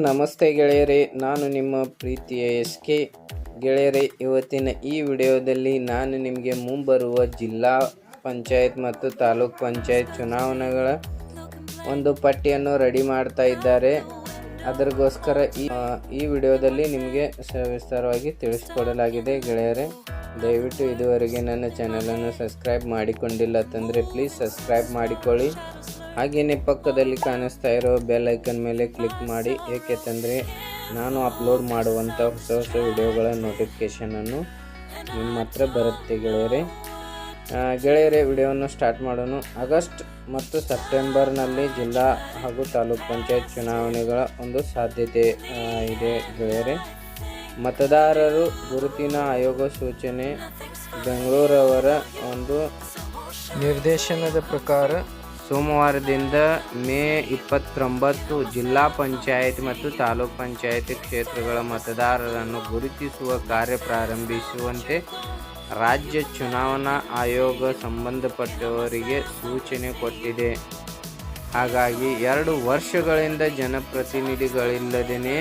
ನಮಸ್ತೆ ಗೆಳೆಯರೇ, ನಾನು ನಿಮ್ಮ ಪ್ರೀತಿಯ SK ಗೆಳೆಯರೇ. ಇವತ್ತಿನ ಈ ವಿಡಿಯೋದಲ್ಲಿ ನಾನು ನಿಮಗೆ ಮುಂಬರುವ ಜಿಲ್ಲಾ ಪಂಚಾಯತ್ ಮತ್ತು ತಾಲೂಕ್ ಪಂಚಾಯತ್ ಚುನಾವಣೆಗಳ ಒಂದು ಪಟ್ಟಿಯನ್ನು ರೆಡಿ ಮಾಡ್ತಾ ಇದ್ದಾರೆ. ಅದಕ್ಕೋಸ್ಕರ ಈ ವಿಡಿಯೋದಲ್ಲಿ ನಿಮಗೆ ಸವಿಸ್ತಾರವಾಗಿ ತಿಳಿಸಿಕೊಡಲಾಗಿದೆ. ಗೆಳೆಯರೇ, ದಯವಿಟ್ಟು ಇದುವರೆಗೆ ನನ್ನ ಚಾನಲನ್ನು ಸಬ್ಸ್ಕ್ರೈಬ್ ಮಾಡಿಕೊಂಡಿಲ್ಲ ಅಂತಂದರೆ ಪ್ಲೀಸ್ ಸಬ್ಸ್ಕ್ರೈಬ್ ಮಾಡಿಕೊಳ್ಳಿ. ಹಾಗೆಯೇ ಪಕ್ಕದಲ್ಲಿ ಕಾಣಿಸ್ತಾ ಇರೋ ಬೆಲ್ ಐಕನ್ ಮೇಲೆ ಕ್ಲಿಕ್ ಮಾಡಿ, ಏಕೆಂದರೆ ನಾನು ಅಪ್ಲೋಡ್ ಮಾಡುವಂಥ ಹೊಸ ವಿಡಿಯೋಗಳ ನೋಟಿಫಿಕೇಷನನ್ನು ನಿಮ್ಮ ಹತ್ರ ಬರುತ್ತೆ. ಗೆಳೆಯರೇ, ವಿಡಿಯೋವನ್ನು ಸ್ಟಾರ್ಟ್ ಮಾಡೋಣ. ಆಗಸ್ಟ್ ಮತ್ತು ಸೆಪ್ಟೆಂಬರ್ನಲ್ಲಿ ಜಿಲ್ಲಾ ಹಾಗೂ ತಾಲೂಕ್ ಪಂಚಾಯತ್ ಚುನಾವಣೆಗಳ ಒಂದು ಸಾಧ್ಯತೆ ಇದೆ. ಗೆಳೆಯರೇ, ಮತದಾರರು ಗುರುತಿನ ಆಯೋಗ ಸೂಚನೆ ಬೆಂಗಳೂರವರ ಒಂದು ನಿರ್ದೇಶನದ ಪ್ರಕಾರ ಸೋಮವಾರದಿಂದ ಮೇ 29 ಜಿಲ್ಲಾ ಪಂಚಾಯತ್ ಮತ್ತು ತಾಲೂಕ್ ಪಂಚಾಯತ್ ಕ್ಷೇತ್ರಗಳ ಮತದಾರರನ್ನು ಗುರುತಿಸುವ ಕಾರ್ಯ ಪ್ರಾರಂಭಿಸುವಂತೆ ರಾಜ್ಯ ಚುನಾವಣಾ ಆಯೋಗ ಸಂಬಂಧಪಟ್ಟವರಿಗೆ ಸೂಚನೆ ಕೊಟ್ಟಿದೆ. ಹಾಗಾಗಿ 2 ವರ್ಷಗಳಿಂದ ಜನಪ್ರತಿನಿಧಿಗಳಿಲ್ಲದೇ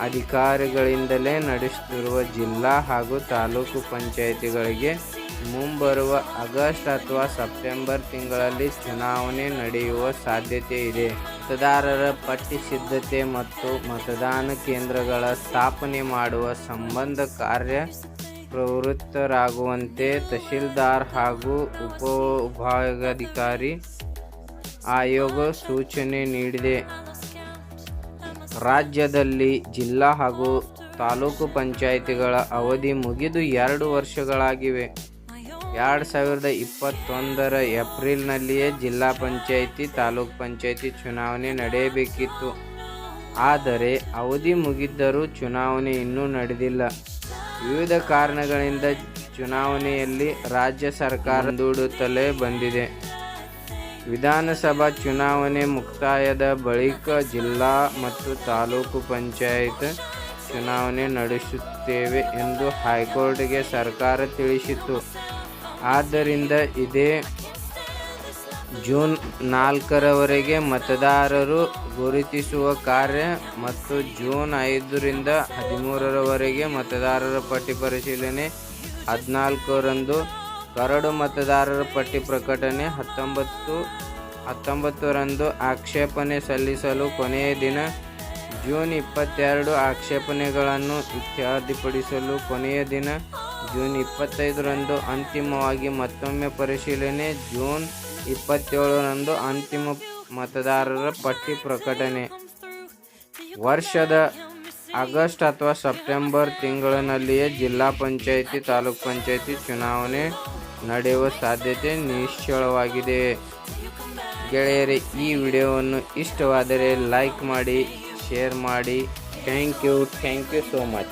ಅಧಿಕಾರಿಗಳಿಂದಲೇ ನಡೆಸುತ್ತಿರುವ ಜಿಲ್ಲಾ ಹಾಗೂ ತಾಲೂಕು ಪಂಚಾಯಿತಿಗಳಿಗೆ ಮುಂಬರುವ ಆಗಸ್ಟ್ ಅಥವಾ ಸೆಪ್ಟೆಂಬರ್ ತಿಂಗಳಲ್ಲಿ ಚುನಾವಣೆ ನಡೆಯುವ ಸಾಧ್ಯತೆ ಇದೆ. ಮತದಾರರ ಪಟ್ಟಿ ಸಿದ್ಧತೆ ಮತ್ತು ಮತದಾನ ಕೇಂದ್ರಗಳ ಸ್ಥಾಪನೆ ಮಾಡುವ ಸಂಬಂಧ ಕಾರ್ಯ ಪ್ರವೃತ್ತರಾಗುವಂತೆ ತಹಶೀಲ್ದಾರ್ ಹಾಗೂ ಉಪವಿಭಾಗಾಧಿಕಾರಿ ಆಯೋಗ ಸೂಚನೆ ನೀಡಿದೆ. ರಾಜ್ಯದಲ್ಲಿ ಜಿಲ್ಲಾ ಹಾಗೂ ತಾಲೂಕು ಪಂಚಾಯಿತಿಗಳ ಅವಧಿ ಮುಗಿದು 2 ವರ್ಷಗಳಾಗಿವೆ. 2021 ಏಪ್ರಿಲ್ನಲ್ಲಿಯೇ ಜಿಲ್ಲಾ ಪಂಚಾಯಿತಿ ತಾಲೂಕ್ ಪಂಚಾಯಿತಿ ಚುನಾವಣೆ ನಡೆಯಬೇಕಿತ್ತು. ಆದರೆ ಅವಧಿ ಮುಗಿದ್ದರೂ ಚುನಾವಣೆ ಇನ್ನೂ ನಡೆದಿಲ್ಲ. ವಿವಿಧ ಕಾರಣಗಳಿಂದ ಚುನಾವಣೆಯಲ್ಲಿ ರಾಜ್ಯ ಸರ್ಕಾರ ಮುಂದೂಡುತ್ತಲೇ ಬಂದಿದೆ. ವಿಧಾನಸಭಾ ಚುನಾವಣೆ ಮುಕ್ತಾಯದ ಬಳಿಕ ಜಿಲ್ಲಾ ಮತ್ತು ತಾಲೂಕು ಪಂಚಾಯತ್ ಚುನಾವಣೆ ನಡೆಸುತ್ತೇವೆ ಎಂದು ಹೈಕೋರ್ಟ್ಗೆ ಸರ್ಕಾರ ತಿಳಿಸಿತ್ತು. ಆದ್ದರಿಂದ ಇದೇ ಜೂನ್ 4ರವರೆಗೆ ಮತದಾರರು ಗುರುತಿಸುವ ಕಾರ್ಯ ಮತ್ತು ಜೂನ್ 5ರಿಂದ 13ರವರೆಗೆ ಮತದಾರರ ಪಟ್ಟಿ ಪರಿಶೀಲನೆ, 14ರಂದು ಕರಡು ಮತದಾರರ ಪಟ್ಟಿ ಪ್ರಕಟಣೆ, 19ರಂದು ಆಕ್ಷೇಪಣೆ ಸಲ್ಲಿಸಲು ಕೊನೆಯ ದಿನ, ಜೂನ್ 22 ಆಕ್ಷೇಪಣೆಗಳನ್ನು ಇತ್ಯರ್ಥಪಡಿಸಲು ಕೊನೆಯ ದಿನ, ಜೂನ್ 25ರಂದು ಅಂತಿಮವಾಗಿ ಮತ್ತೊಮ್ಮೆ ಪರಿಶೀಲನೆ, ಜೂನ್ 27ರಂದು ಅಂತಿಮ ಮತದಾರರ ಪಟ್ಟಿ ಪ್ರಕಟಣೆ. ವರ್ಷದ ಆಗಸ್ಟ್ ಅಥವಾ ಸೆಪ್ಟೆಂಬರ್ ತಿಂಗಳಿನಲ್ಲಿಯೇ ಜಿಲ್ಲಾ ಪಂಚಾಯಿತಿ ತಾಲೂಕ್ ಪಂಚಾಯಿತಿ ಚುನಾವಣೆ ನಡೆಯುವ ಸಾಧ್ಯತೆ ನಿಶ್ಚಳವಾಗಿದೆ. ಗೆಳೆಯರೇ, ಈ ವಿಡಿಯೋವನ್ನು ಇಷ್ಟವಾದರೆ ಲೈಕ್ ಮಾಡಿ, ಶೇರ್ ಮಾಡಿ. Thank you so much.